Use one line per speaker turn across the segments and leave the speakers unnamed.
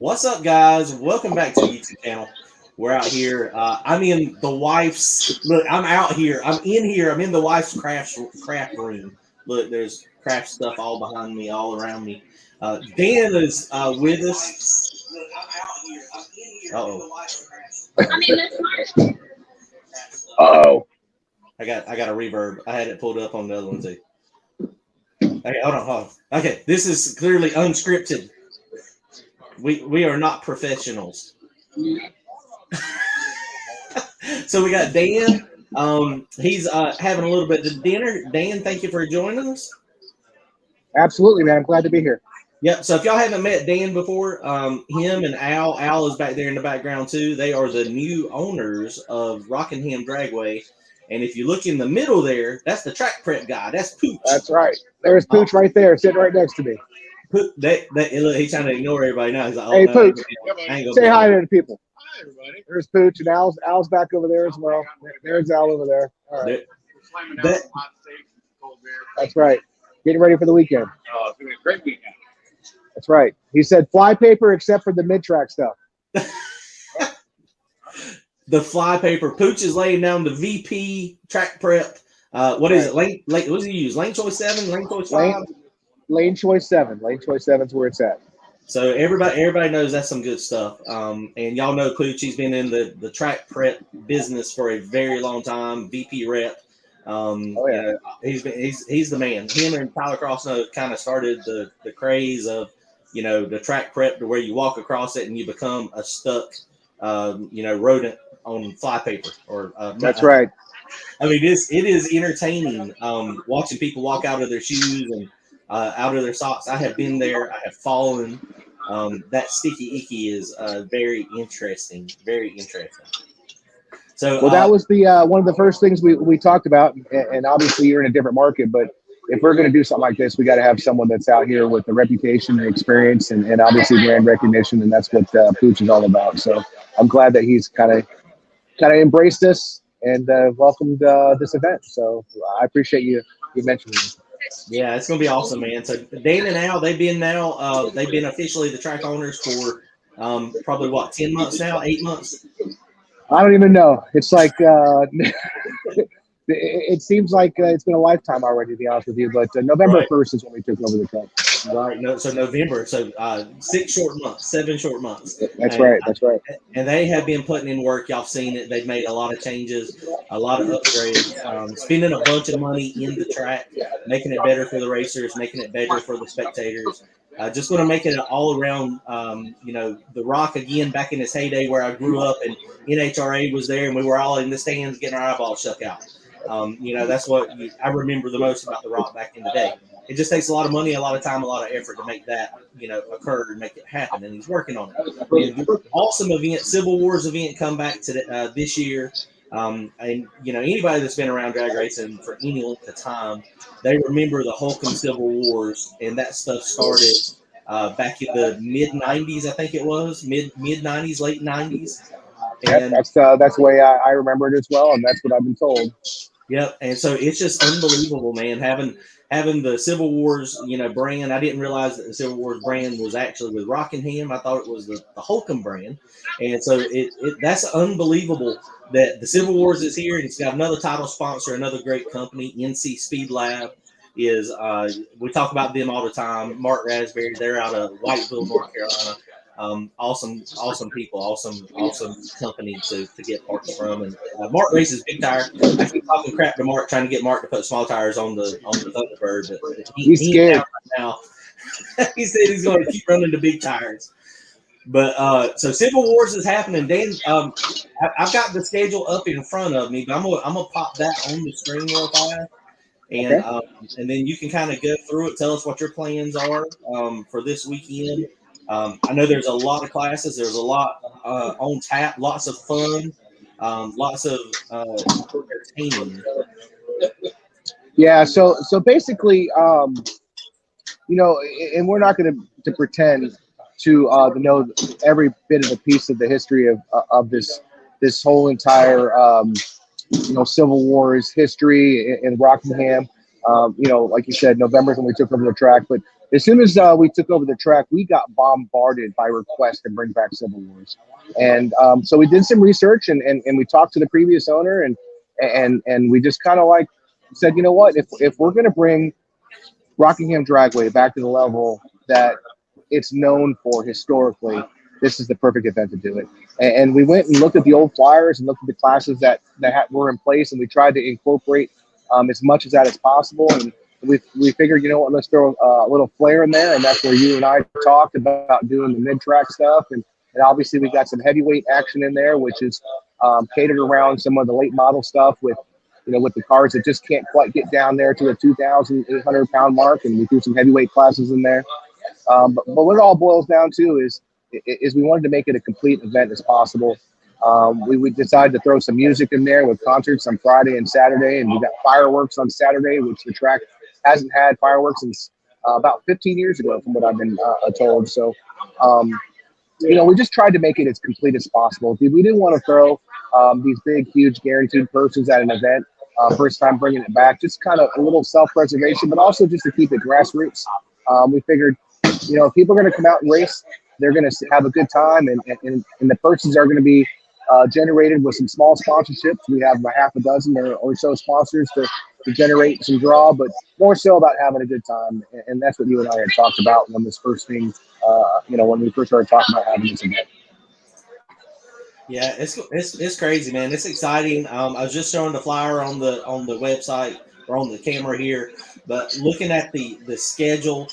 What's up, guys? Welcome back to the YouTube channel. We're out here. I'm in the wife's. Look, I'm out here. I'm in here. I'm in the wife's craft room. Look, there's craft stuff all behind me, all around me. Dan is with us. Look, I'm out here. I'm in here. I'm in the wife's craft. I mean, that's smart.
Uh-oh.
I got a reverb. I had it pulled up on the other one too. Okay, hold on. Okay, this is clearly unscripted. We are not professionals. So we got Dan. He's having a little bit of dinner. Dan, thank you for joining us.
Absolutely, man. I'm glad to be here.
Yep. So if y'all haven't met Dan before, him and Al is back there in the background too. They are the new owners of Rockingham Dragway. And if you look in the middle there, that's the track prep guy. That's Pooch.
That's right. There's Pooch right there, sitting right next to me.
Look, he's trying to ignore everybody now. He's like,
hey, Pooch, say hi to the people.
Hi, everybody.
There's Pooch, and Al's back over there as well. There's Al over there. All right. That's right. Getting ready for the weekend.
Oh, it's going to be a great weekend.
That's right. He said fly paper except for the mid-track stuff.
The fly paper. Pooch is laying down the VP track prep. What is it? Lane, what does he use? Lane choice 7? Lane choice 5?
Lane choice 7. Lane choice 7 is where it's at.
So everybody knows that's some good stuff. And y'all know Pooch, he's been in the track prep business for a very long time. VP rep. He's the man. Him and Tyler Crossnow kind of started the craze of the track prep to where you walk across it and you become a stuck rodent on fly paper
That's right.
I mean, it is entertaining watching people walk out of their shoes and out of their socks. I have been there. I have fallen. That sticky icky is very interesting. Very interesting. So,
well, that was the one of the first things we talked about, and obviously you're in a different market, but if we're going to do something like this, we got to have someone that's out here with the reputation and experience and obviously brand recognition, and that's what Pooch is all about. So I'm glad that he's kind of embraced this and welcomed this event. So I appreciate you mentioning it.
Yeah, it's gonna be awesome, man. So Dan and Al, they've been officially the track owners for probably 10 months now, 8 months.
I don't even know. It's like it seems like it's been a lifetime already, to be honest with you. But November 1st is when we took over the truck.
Right. No, so November. So 7 short months.
That's right. That's right.
And they have been putting in work. Y'all seen it. They've made a lot of changes, a lot of upgrades, spending a bunch of money in the track, making it better for the racers, making it better for the spectators. Just going to make it all around, the Rock again back in its heyday where I grew up and NHRA was there and we were all in the stands getting our eyeballs shook out. That's what I remember the most about the Rock back in the day. It just takes a lot of money, a lot of time, a lot of effort to make that, occur and make it happen. And he's working on it. Awesome event, Civil Wars event, come back to this year. Anybody that's been around drag racing for any length of time, they remember the Holcomb Civil Wars, and that stuff started back in the mid '90s. I think it was mid '90s, late '90s. And
that's the way I remember it as well, and that's what I've been told.
Yep, and so it's just unbelievable, man. Having the Civil Wars, brand. I didn't realize that the Civil Wars brand was actually with Rockingham. I thought it was the Holcomb brand, and so that's unbelievable that the Civil Wars is here, and it's got another title sponsor, another great company, NC Speed Lab. We talk about them all the time. Mark Raspberry, they're out of Whiteville, North Carolina. Awesome people, awesome company to get parts from. And Mark races big tire. I keep talking crap to Mark, trying to get Mark to put small tires on the Thunderbird, but
he's scared
right now. He said he's going to keep running the big tires. But so Civil Wars is happening. Dan, I've got the schedule up in front of me, but I'm gonna pop that on the screen real fast. And
okay.
And then you can kind of go through it, tell us what your plans are for this weekend. I know there's a lot of classes. There's a lot on tap, lots of fun, lots of entertaining.
Yeah. So basically, and we're not going to pretend to know every bit of a piece of the history of this whole entire Civil Wars history in Rockingham. Like you said, November is when we took over the track, but as soon as we took over the track, we got bombarded by requests to bring back Civil Wars. And so we did some research and we talked to the previous owner and we just kind of like said, you know what, if we're going to bring Rockingham Dragway back to the level that it's known for historically, this is the perfect event to do it. And we went and looked at the old flyers and looked at the classes that were in place, and we tried to incorporate as much of that as possible. And we figured, you know what, let's throw a little flair in there, and that's where you and I talked about doing the mid-track stuff. And obviously we got some heavyweight action in there, which is catered around some of the late model stuff with the cars that just can't quite get down there to the 2,800 pound mark, and we threw some heavyweight classes in there. But what it all boils down to is we wanted to make it a complete event as possible. We decided to throw some music in there with concerts on Friday and Saturday, and we got fireworks on Saturday, which the track hasn't had fireworks since about 15 years ago, from what I've been told. So, we just tried to make it as complete as possible. We didn't want to throw these big, huge, guaranteed purses at an event. First time bringing it back, just kind of a little self-preservation, but also just to keep it grassroots. We figured, if people are going to come out and race, they're going to have a good time, and the purses are going to be generated with some small sponsorships. We have a half a dozen or so sponsors to generate some draw, but more so about having a good time. And that's what you and I had talked about when this first thing, when we first started talking about having this event.
Yeah, it's crazy, man. It's exciting. I was just showing the flyer on the website or on the camera here, but looking at the schedule,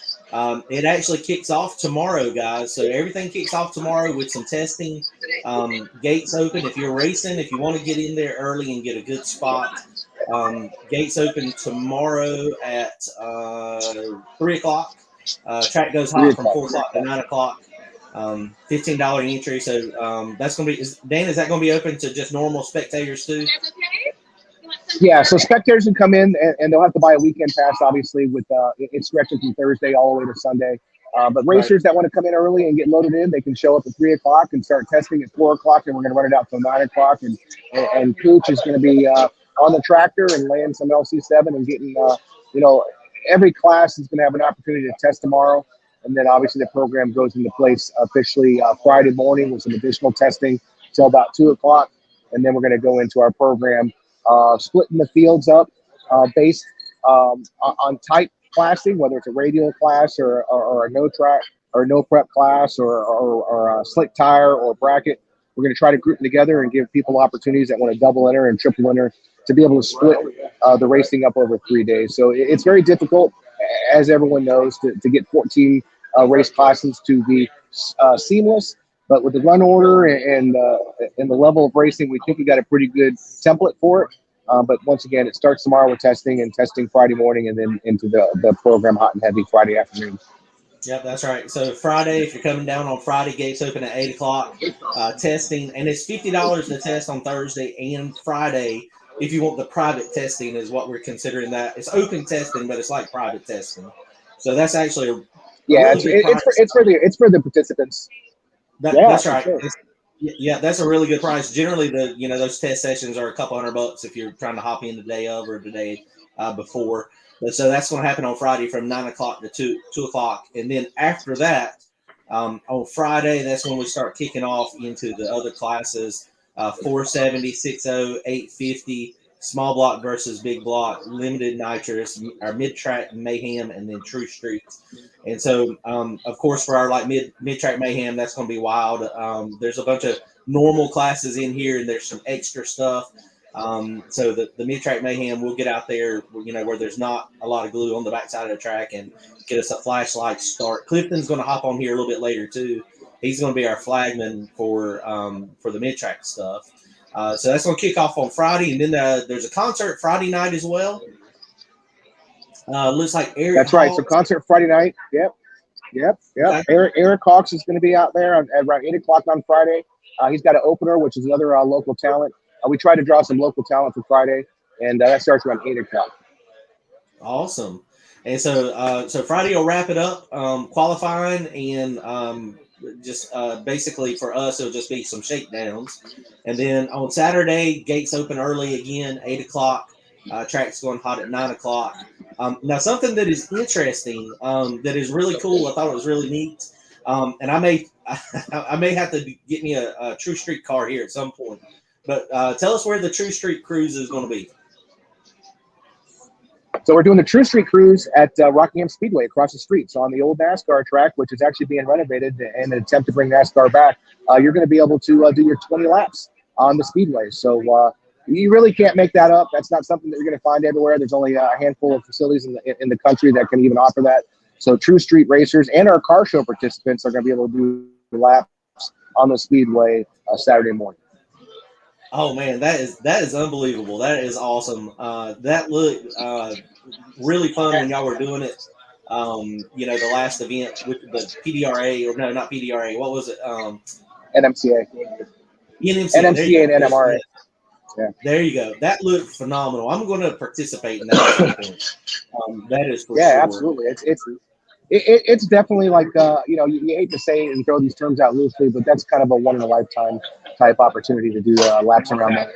it actually kicks off tomorrow, guys. So everything kicks off tomorrow with some testing. Gates open if you're racing. If you want to get in there early and get a good spot, gates open tomorrow at 3 o'clock. Track goes hot from 4 o'clock to 9 o'clock. $15 entry. So that's going to be, Dan, is that going to be open to just normal spectators too?
Yeah, so spectators can come in and they'll have to buy a weekend pass, obviously, with it's stretching from Thursday all the way to Sunday. But racers that want to come in early and get loaded in, they can show up at 3 o'clock and start testing at 4 o'clock, and we're going to run it out till 9 o'clock. And Cooch is going to be on the tractor and laying some LC7 and getting, every class is going to have an opportunity to test tomorrow. And then obviously the program goes into place officially Friday morning with some additional testing till about 2 o'clock. And then we're going to go into our program, splitting the fields up based on type classing, whether it's a radial class or a no track or no prep class or a slick tire or bracket. We're going to try to group them together and give people opportunities that want to double enter and triple enter to be able to split the racing up over 3 days. So it's very difficult, as everyone knows, to get 14 race classes to be seamless. But with the run order and the level of racing, we think we got a pretty good template for it. But once again, it starts tomorrow with testing Friday morning, and then into the program hot and heavy Friday afternoon.
Yep, that's right. So Friday, if you're coming down on Friday, gates open at 8 o'clock. Testing, and it's $50 to test on Thursday and Friday. If you want the private testing, is what we're considering that. It's open testing, but it's like private testing. So that's actually
it's for the participants.
That's right.
Sure.
Yeah, that's a really good price. Generally, those test sessions are a couple $100 if you're trying to hop in the day of or the day before. So that's going to happen on Friday from 9 o'clock to 2 o'clock. And then after that, on Friday, that's when we start kicking off into the other classes, 470, 60, 850, small block versus big block, limited nitrous, our mid-track mayhem, and then true streets. And so, of course, for our mid-track mayhem, that's going to be wild. There's a bunch of normal classes in here, and there's some extra stuff. So the mid-track mayhem, we'll get out there, where there's not a lot of glue on the backside of the track and get us a flashlight start. Clifton's going to hop on here a little bit later too. He's going to be our flagman for the mid-track stuff. So that's going to kick off on Friday, and then there's a concert Friday night as well. Looks like Eric.
That's right. So concert Friday night. Yep. Okay. Eric Hawks is going to be out there at around 8 o'clock on Friday. He's got an opener, which is another local talent. We try to draw some local talent for Friday, and that starts around 8 o'clock.
Awesome. And so Friday will wrap it up, qualifying, and just basically for us, it'll just be some shakedowns. And then on Saturday, gates open early again, 8 o'clock. Track's going hot at 9 o'clock. Now, something that is interesting, that is really cool. I thought it was really neat, and I may I may have to get me a True Street car here at some point. But tell us where the True Street Cruise is going to be.
So we're doing the True Street Cruise at Rockingham Speedway across the street. So on the old NASCAR track, which is actually being renovated in an attempt to bring NASCAR back, you're going to be able to do your 20 laps on the Speedway. So you really can't make that up. That's not something that you're going to find everywhere. There's only a handful of facilities in the country that can even offer that. So True Street racers and our car show participants are going to be able to do laps on the Speedway Saturday morning.
Oh man, that is unbelievable. That is awesome. That looked really fun when y'all were doing it. The last event with the PDRA, or no, not PDRA. What was it?
NMCA. NMCA and NMRA. Yeah.
There you go. That looked phenomenal. I'm going to participate in that. That is for sure.
Yeah, absolutely. It's definitely like you hate to say it and throw these terms out loosely, but that's kind of a one in a lifetime type opportunity to do laps around that.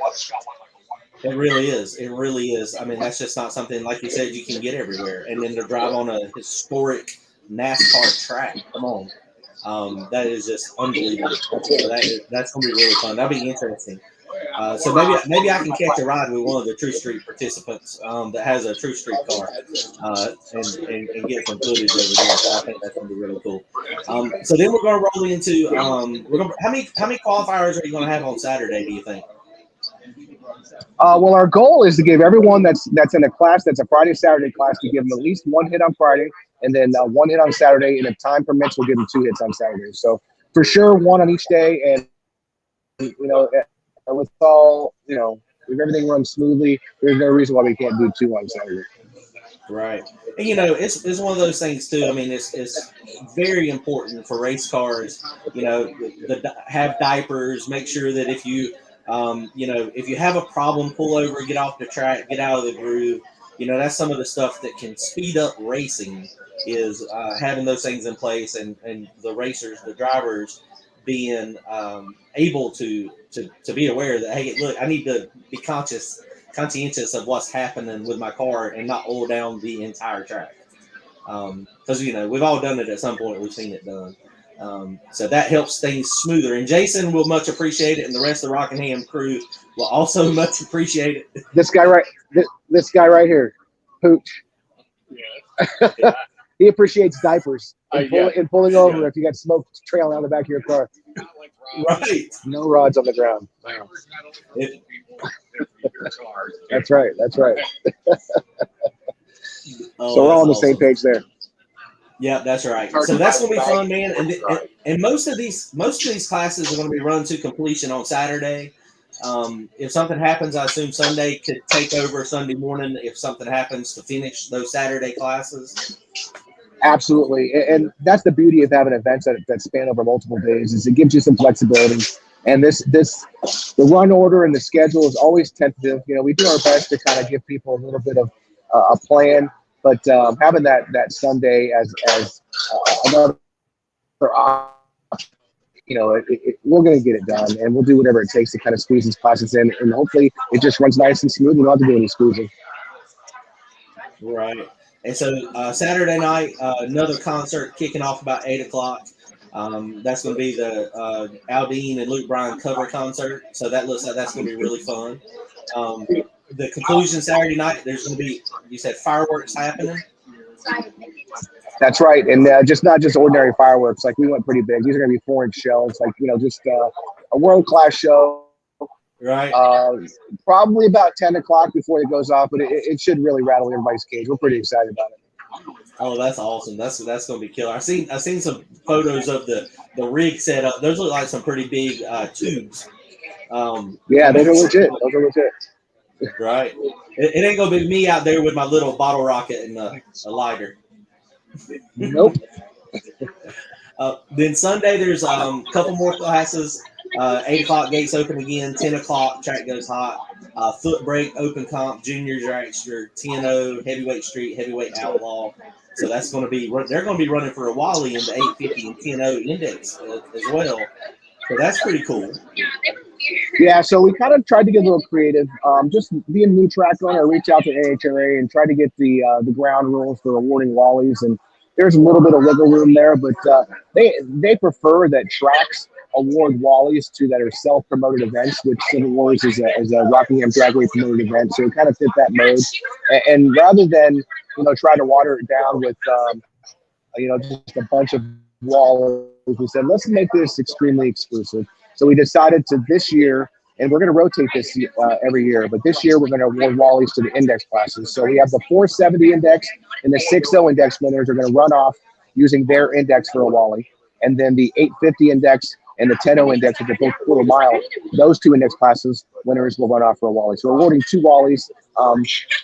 It really is. It really is. I mean, that's just not something, like you said, you can get everywhere. And then to drive on a historic NASCAR track, come on, that is just unbelievable. So that's going to be really fun. That'll be interesting. So maybe I can catch a ride with one of the True Street participants that has a True Street car and get some footage over there. So I think that's going to be really cool. So then we're going to roll into how many qualifiers are you going to have on Saturday? Do you think?
Well, our goal is to give everyone that's in a class that's a Friday Saturday class to give them at least one hit on Friday and then one hit on Saturday, and if time permits, we'll give them 2 hits on Saturday. So for sure, one on each day, and with all, if everything runs smoothly, there's no reason why we can't do 2 on Saturday.
Right. And, it's one of those things, too. I mean, it's very important for race cars, have diapers, make sure that if you, if you have a problem, pull over, get off the track, get out of the groove. That's some of the stuff that can speed up racing is having those things in place and the racers, the drivers, being able to be aware that, hey, look, I need to be conscientious of what's happening with my car and not oil down the entire track. Because, we've all done it at some point. We've seen it done. So that helps things smoother. And Jason will much appreciate it, and the rest of the Rockingham crew will also much appreciate it.
This guy right here, Pooch.
Yeah.
He appreciates diapers and pulling over if you got smoke trailing down the back of your car.
Right.
No rods on the ground. That's right.
Oh,
so we're all on the same page there.
Yeah, that's right. So that's gonna be fun, man. And most of these classes are gonna be run to completion on Saturday. If something happens, I assume Sunday could take over Sunday morning if something happens to finish those Saturday classes.
Absolutely, and that's the beauty of having events that span over multiple days, is it gives you some flexibility. And the run order and the schedule is always tentative. We do our best to kind of give people a little bit of a plan, but having that Sunday as another option, we're going to get it done, and we'll do whatever it takes to kind of squeeze these classes in, and hopefully it just runs nice and smooth. We don't have to do any squeezing.
Right. And so Saturday night, another concert kicking off about 8 o'clock. That's going to be the Aldine and Luke Bryan cover concert. So that looks like that's going to be really fun. The conclusion Saturday night, there's going to be, you said, fireworks happening?
That's right. And not just ordinary fireworks. Like, we went pretty big. These are going to be 4-inch shells, just a world-class show.
Right.
Probably about 10 o'clock before it goes off, but it should really rattle everybody's cage. We're pretty excited about it.
Oh, that's awesome. That's going to be killer. I've seen some photos of the rig set up. Those look like some pretty big tubes.
Yeah, those are legit.
Right. It ain't going to be me out there with my little bottle rocket and a lighter.
Nope.
Then Sunday, there's a couple more classes. 8 o'clock gates open again. 10 o'clock track goes hot. Foot brake, open comp, junior dragster, 10-0, heavyweight street, heavyweight outlaw. So that's going to be, they're going to be running for a Wally in the 850 and 10-0 index as well. So that's pretty cool.
Yeah, so we kind of tried to get a little creative. Just being a new track owner, reach out to AHRA and try to get the ground rules for awarding Wallies. And there's a little bit of wiggle room there, but they prefer that tracks award Wallies to that are self-promoted events, which Civil Wars is a Rockingham Dragway promoted event. So it kind of fit that mode. And rather than try to water it down with just a bunch of Wallies, we said let's make this extremely exclusive. So we decided to this year, and we're going to rotate this every year, but this year we're going to award Wallies to the index classes. So we have the 470 index and the 60 index winners are going to run off using their index for a Wally. And then the 850 index and the 10 index, which are both quarter mile, those two index classes winners will run off for a Wally. So we're awarding 2 Wallies.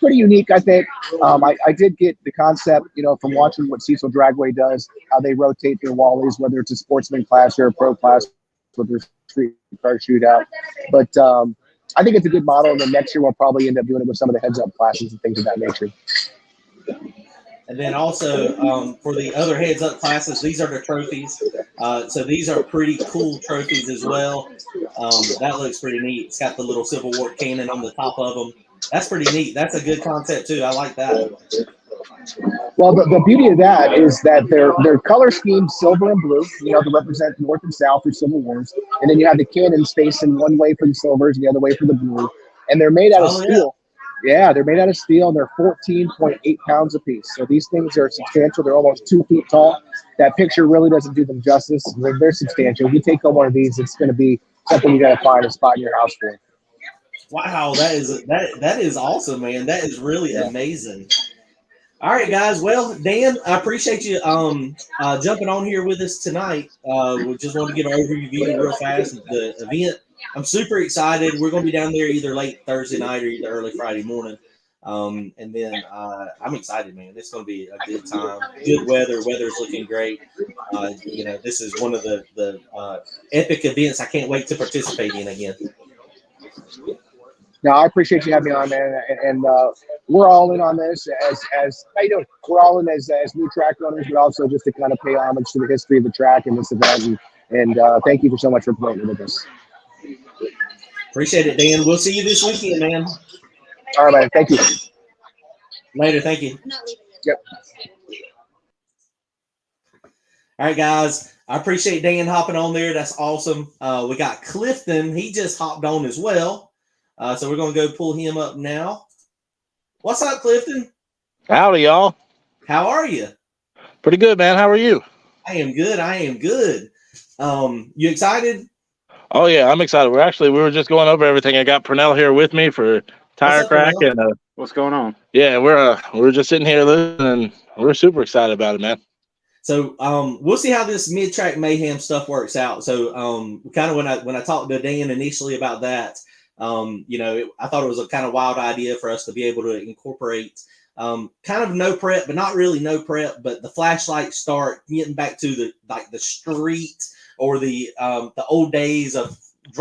Pretty unique, I think. I did get the concept, from watching what Cecil Dragway does, how they rotate their Wallies, whether it's a sportsman class or a pro class with their street car shootout. But I think it's a good model. And then next year we'll probably end up doing it with some of the heads up classes and things of that nature.
And then also for the other heads up classes, these are the trophies. So these are pretty cool trophies as well. That looks pretty neat. It's got the little Civil War cannon on the top of them. That's pretty neat. That's a good concept too. I like that.
Well, the beauty of that is that their color scheme, silver and blue, to represent North and South or Civil Wars. And then you have the cannons facing one way for the silvers and the other way for the blue. And they're made out of steel. Yeah, they're made out of steel, and they're 14.8 pounds a piece. So these things are substantial. They're almost 2 feet tall. That picture really doesn't do them justice. They're substantial. If you take home one of these, it's going to be something you got to find a spot in your house for.
Wow, that is awesome, man. That is really amazing. All right, guys. Well, Dan, I appreciate you jumping on here with us tonight. We just want to give an overview real fast of the event. I'm super excited. We're going to be down there either late Thursday night or either early Friday morning. And then I'm excited, man. It's going to be a good time. Good weather. Weather's looking great. This is one of the epic events I can't wait to participate in again.
No, I appreciate you having me on, man. And we're all in on this as how you doing? We're all in as new track runners, but also just to kind of pay homage to the history of the track and this event. And thank you so much for playing with us.
Appreciate it, Dan. We'll see you this weekend, man.
All right, man. Thank you.
Later. Thank you.
Yep.
All right, guys. I appreciate Dan hopping on there. That's awesome. We got Clifton. He just hopped on as well. So we're going to go pull him up now. What's up, Clifton?
Howdy, y'all.
How are you?
Pretty good, man. How are you?
I am good. You excited?
Oh, yeah, I'm excited. We were just going over everything. I got Purnell here with me for tire crack.
Purnell?
And
What's going on?
yeah, we're just sitting here listening, and we're super excited about it, man.
So we'll see how this mid-track mayhem stuff works out. So kind of when I talked to Dan initially about that, I thought it was a kind of wild idea for us to be able to incorporate kind of no prep, but not really no prep, but the flashlight start getting back to the street or the old days of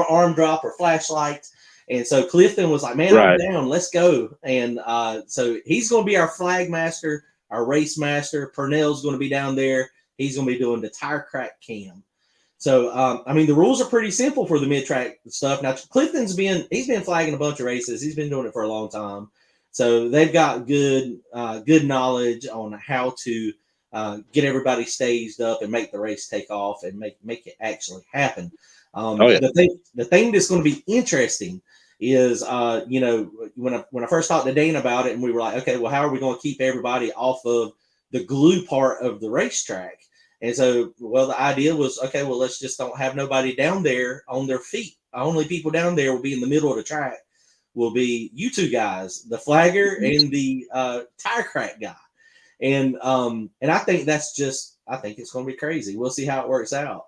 arm drop or flashlight. And so Clifton was like, man,
Right.
I'm down, let's go. And so he's going to be our flag master, our race master. Purnell's going to be down there. He's going to be doing the tire crack cam. So, the rules are pretty simple for the mid-track stuff. Now, Clifton's been flagging a bunch of races. He's been doing it for a long time. So they've got good knowledge on how to get everybody staged up and make the race take off and make it actually happen. The thing that's going to be interesting is, when I first talked to Dane about it, and we were like, okay, well, how are we going to keep everybody off of the glue part of the racetrack? And so, the idea was, okay, well, let's just don't have nobody down there on their feet. Only people down there will be in the middle of the track. Will be you two guys, the flagger and the tire crack guy. And I think I think it's going to be crazy. We'll see how it works out.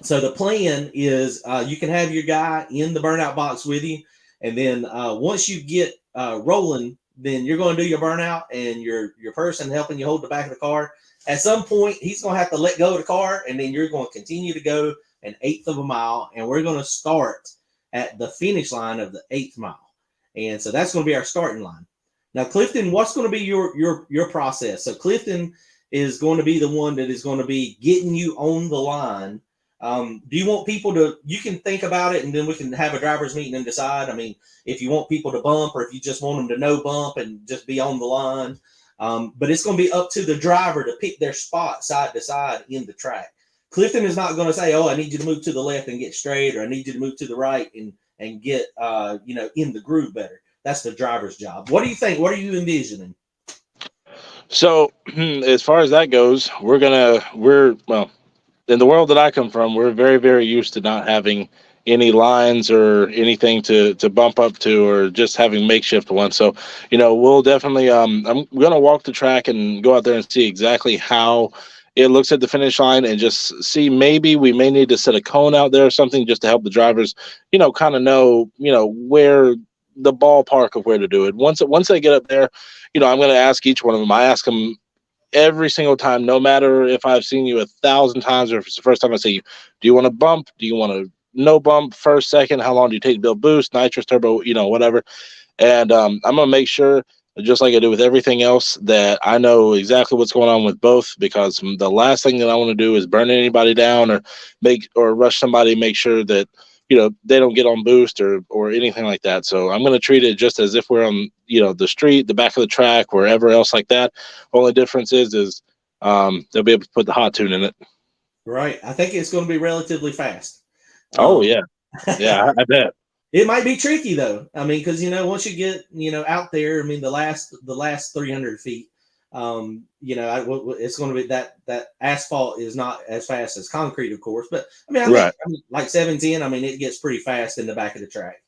So the plan is you can have your guy in the burnout box with you. And then once you get rolling, then you're going to do your burnout, and your person helping you hold the back of the car. At some point, he's going to have to let go of the car, and then you're going to continue to go an eighth of a mile, and we're going to start at the finish line of the 8th mile. And so that's going to be our starting line. Now, Clifton, what's going to be your process? So Clifton is going to be the one that is going to be getting you on the line Do you want people to? You can think about it, and then we can have a drivers meeting and decide. I mean, if you want people to bump, or if you just want them to no bump and just be on the line. But it's going to be up to the driver to pick their spot side to side in the track. Clifton is not going to say, "Oh, I need you to move to the left and get straight," or "I need you to move to the right and get in the groove better." That's the driver's job. What do you think? What are you envisioning?
So as far as that goes, we're well, in the world that I come from, we're very, very used to not having any lines or anything to bump up to, or just having makeshift ones. So, we'll definitely I'm gonna walk the track and go out there and see exactly how it looks at the finish line, and just see, maybe we may need to set a cone out there or something, just to help the drivers, kind of know, where the ballpark of where to do it. Once they get up there, I'm going to ask each one of them. I ask them every single time, no matter if I've seen you 1,000 times or if it's the first time I see you. Do you want to bump? Do you want to no bump first, second? How long do you take to build boost, nitrous, turbo, whatever. And I'm going to make sure, just like I do with everything else, that I know exactly what's going on with both, because the last thing that I want to do is burn anybody down or rush somebody, make sure that they don't get on boost or anything like that. So I'm going to treat it just as if we're on the street, the back of the track, wherever else like that. Only difference is they'll be able to put the hot tune in it.
Right. I think it's going to be relatively fast.
Oh yeah, I bet.
It might be tricky though. I mean, because once you get out there, I mean, the last 300 feet, it's going to be that asphalt is not as fast as concrete, of course. But I mean, I think like 710. I mean, it gets pretty fast in the back of the track.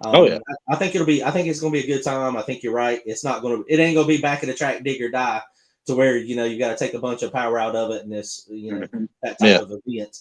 Oh yeah.
I think it's going to be a good time. I think you're right. It ain't going to be back of the track dig or die to where you got to take a bunch of power out of it, and this that type of event.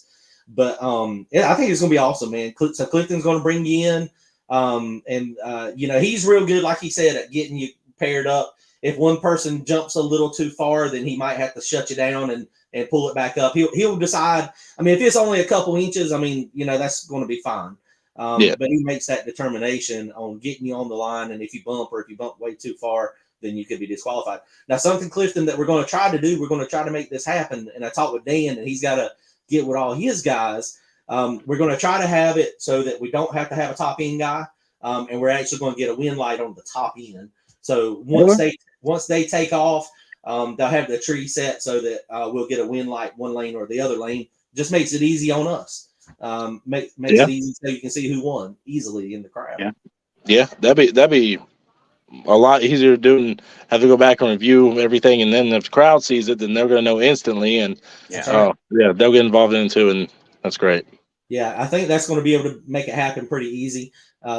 But I think it's going to be awesome, man. So Clifton's going to bring you in, and he's real good, like he said, at getting you paired up. If one person jumps a little too far, then he might have to shut you down and pull it back up. He'll decide. I mean, if it's only a couple inches, I mean, that's going to be fine. But he makes that determination on getting you on the line, and if you bump way too far, then you could be disqualified. Now, something, Clifton, that we're going to try to do, we're going to try to make this happen. And I talked with Dan, and he's got to get with all his guys. We're going to try to have it so that we don't have to have a top end guy, and we're actually going to get a wind light on the top end. So once they take off, they'll have the tree set so that we'll get a wind light one lane or the other lane. Just makes it easy on us. Makes it easy so you can see who won easily in the crowd.
Yeah, that'd be a lot easier to do, and have to go back and review everything, and then if the crowd sees it, then they're going to know instantly, and they'll get involved in it too, and that's great.
Yeah, I think that's going to be able to make it happen pretty easy.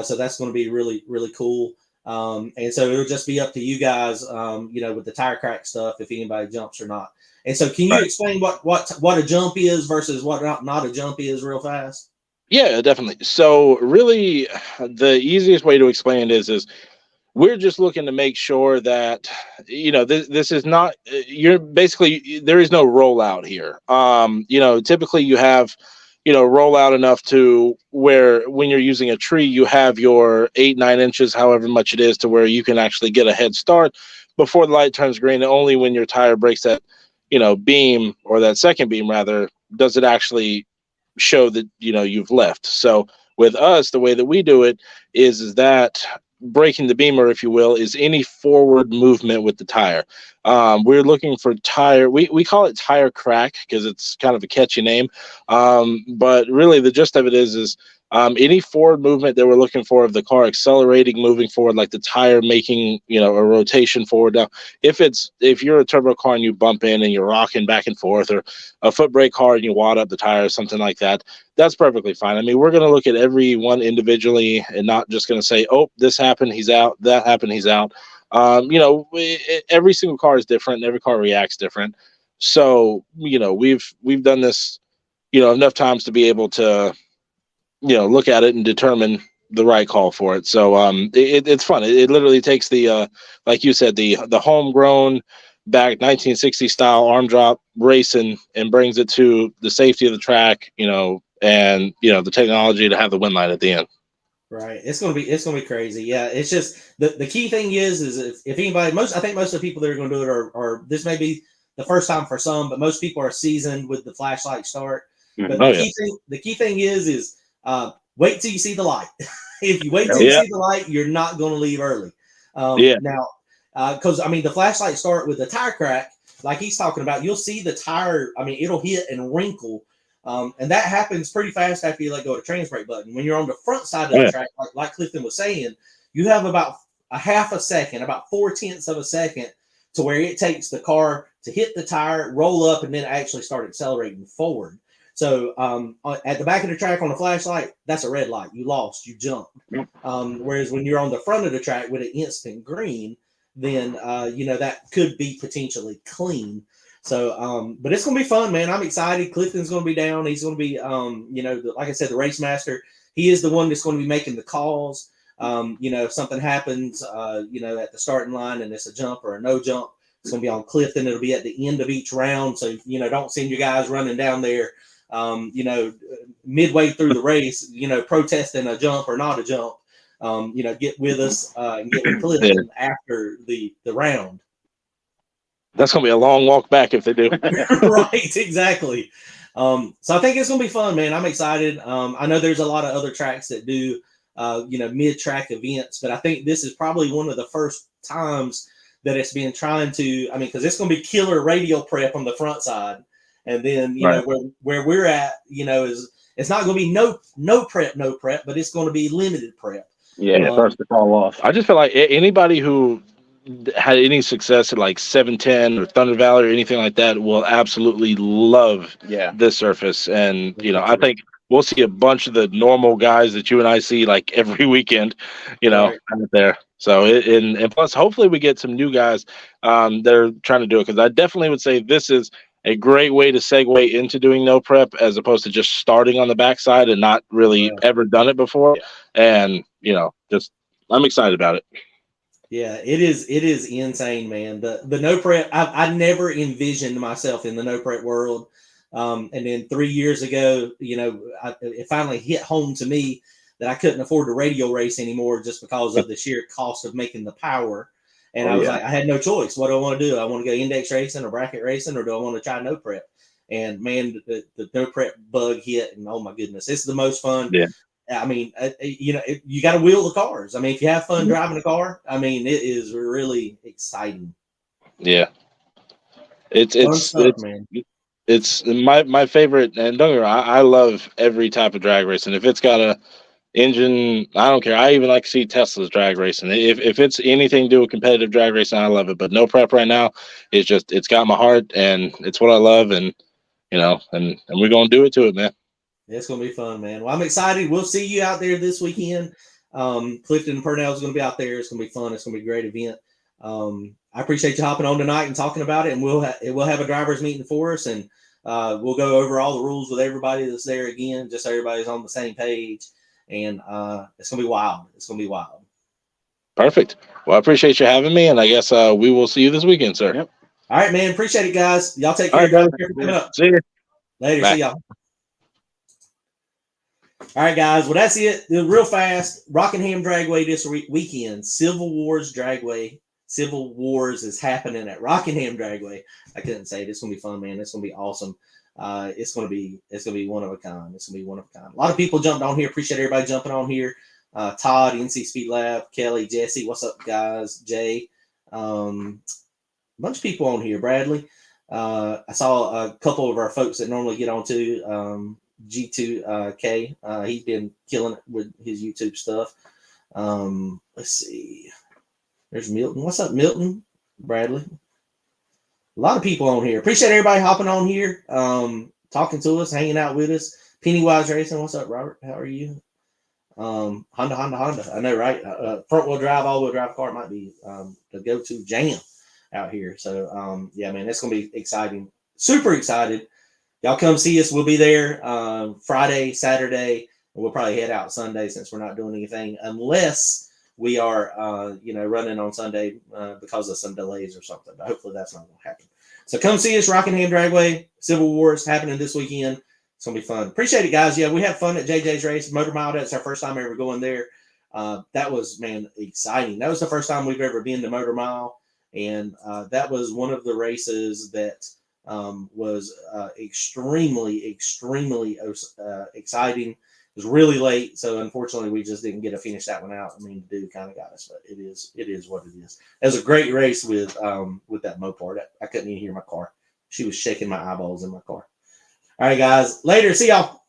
So that's going to be really, really cool. And so it'll just be up to you guys, with the tire crack stuff, if anybody jumps or not. And so can you explain what a jump is versus what not a jump is real fast?
Yeah, definitely. So really the easiest way to explain it is we're just looking to make sure that, this is not, you're basically, there is no rollout here. Typically you have, rollout enough to where when you're using a tree, you have your 8-9 inches, however much it is, to where you can actually get a head start before the light turns green. And only when your tire breaks that, beam, or that second beam rather, does it actually show that, you've left. So with us, the way that we do it is that breaking the beamer, if you will, is any forward movement with the tire. We're looking for tire. We call it tire crack because it's kind of a catchy name. But really the gist of it is any forward movement that we're looking for of the car accelerating, moving forward, like the tire making, a rotation forward. Now, if you're a turbo car and you bump in and you're rocking back and forth, or a foot brake car and you wad up the tire or something like that, that's perfectly fine. I mean, we're going to look at every one individually and not just going to say, oh, this happened, he's out, that happened, he's out. Every single car is different. Every car reacts different. So, we've done this, enough times to be able to, look at it and determine the right call for it. So it's fun. It literally takes the like you said, the homegrown back 1960 style arm drop racing and brings it to the safety of the track, and the technology to have the wind light at the end.
Right. It's gonna be crazy. Yeah. It's just the key thing is if anybody, I think most of the people that are gonna do it are this may be the first time for some, but most people are seasoned with the flashlight start. But
Oh,
the key thing is wait till you see the light. If you wait till you see the light, you're not going to leave early. Now, because I mean, the flashlights start with the tire crack, like he's talking about. You'll see the tire. I mean, it'll hit and wrinkle, and that happens pretty fast after you let go of the trans brake button. When you're on the front side of the track, like Clifton was saying, you have about a half a second, about 0.4 of a second, to where it takes the car to hit the tire, roll up, and then actually start accelerating forward. So at the back of the track on the flashlight, that's a red light. You lost, you jumped. Whereas when you're on the front of the track with an instant green, then that could be potentially clean. So, but it's gonna be fun, man. I'm excited. Clifton's gonna be down. He's gonna be, like I said, the race master. He is the one that's going to be making the calls. If something happens, at the starting line and it's a jump or a no jump, it's gonna be on Clifton. It'll be at the end of each round. So don't send your guys running down there. Midway through the race, protesting a jump or not a jump. Get with us and get with Clifton after the round.
That's going to be a long walk back if they do.
Right, exactly. So I think it's going to be fun, man. I'm excited. I know there's a lot of other tracks that do, mid-track events, but I think this is probably one of the first times that it's been trying to, because it's going to be killer radio prep on the front side. And then, where we're at, is it's not going to be no prep, but it's going to be limited prep.
Yeah, it starts to fall off.
I just feel like anybody who had any success at like 710 or Thunder Valley or anything like that will absolutely love this surface. And, I think we'll see a bunch of the normal guys that you and I see like every weekend, out there. So, and plus, hopefully we get some new guys that are trying to do it. Because I definitely would say this is a great way to segue into doing no prep as opposed to just starting on the backside and not really ever done it before. And, I'm excited about it.
Yeah, it is insane, man. The no prep, I never envisioned myself in the no prep world. And then 3 years ago, it finally hit home to me that I couldn't afford to radio race anymore just because of the sheer cost of making the power. And I was like, I had no choice. What do I want to do? I want to go index racing or bracket racing, or do I want to try no prep? And man, the no prep bug hit, and oh my goodness, it's the most fun.
Yeah.
You got to wheel the cars. If you have fun driving a car, it is really exciting.
Yeah. It's
man.
It's my favorite, and don't get me wrong, I love every type of drag racing. If it's got a engine, I don't care. I even like to see Tesla's drag racing. If it's anything to do with competitive drag racing, I love it. But no prep right now is just, it's got my heart and it's what I love, and and we're gonna do it to it, man.
It's gonna be fun, man. Well, I'm excited. We'll see you out there this weekend. Clifton and Purnell is gonna be out there. It's gonna be fun. It's gonna be a great event. I appreciate you hopping on tonight and talking about it, and we'll have a drivers meeting for us, and we'll go over all the rules with everybody that's there again, just so everybody's on the same page. And it's gonna be wild. It's gonna be wild.
Perfect. Well, I appreciate you having me, and I guess we will see you this weekend, sir.
Yep.
All right, man. Appreciate it, guys. Y'all take care.
All right, see you
later.
Bye.
See y'all. All right, guys. Well, that's it. Real fast. Rockingham Dragway this weekend. Civil Wars Dragway. Civil Wars is happening at Rockingham Dragway. I couldn't say it. It's gonna be fun, man. It's gonna be awesome. It's gonna be one of a kind. It's gonna be one of a kind. A lot of people jumped on here. Appreciate everybody jumping on here. Todd, NC Speed Lab, Kelly, Jesse, what's up, guys? Jay, a bunch of people on here. Bradley, I saw a couple of our folks that normally get on too. G2K, he's been killing it with his YouTube stuff. Let's see. There's Milton. What's up, Milton? Bradley. A lot of people on here. Appreciate everybody hopping on here, talking to us, hanging out with us. Pennywise Racing. What's up, Robert? How are you? Honda. I know, right? Front wheel drive, all wheel drive car might be the go-to jam out here. So, yeah, man, it's gonna be exciting. Super excited. Y'all come see us. We'll be there Friday, Saturday, and we'll probably head out Sunday since we're not doing anything unless we are, running on Sunday because of some delays or something. But hopefully that's not going to happen. So come see us, Rockingham Dragway. Civil Wars happening this weekend. It's going to be fun. Appreciate it, guys. Yeah, we had fun at JJ's race. Motor Mile, that's our first time ever going there. That was, man, exciting. That was the first time we've ever been to Motor Mile. And that was one of the races that was extremely exciting. It was really late, so unfortunately we just didn't get to finish that one out. I mean, the dude kind of got us, but it is what it is. It was a great race with that Mopar. I couldn't even hear my car. She was shaking my eyeballs in my car. All right, guys. Later. See y'all.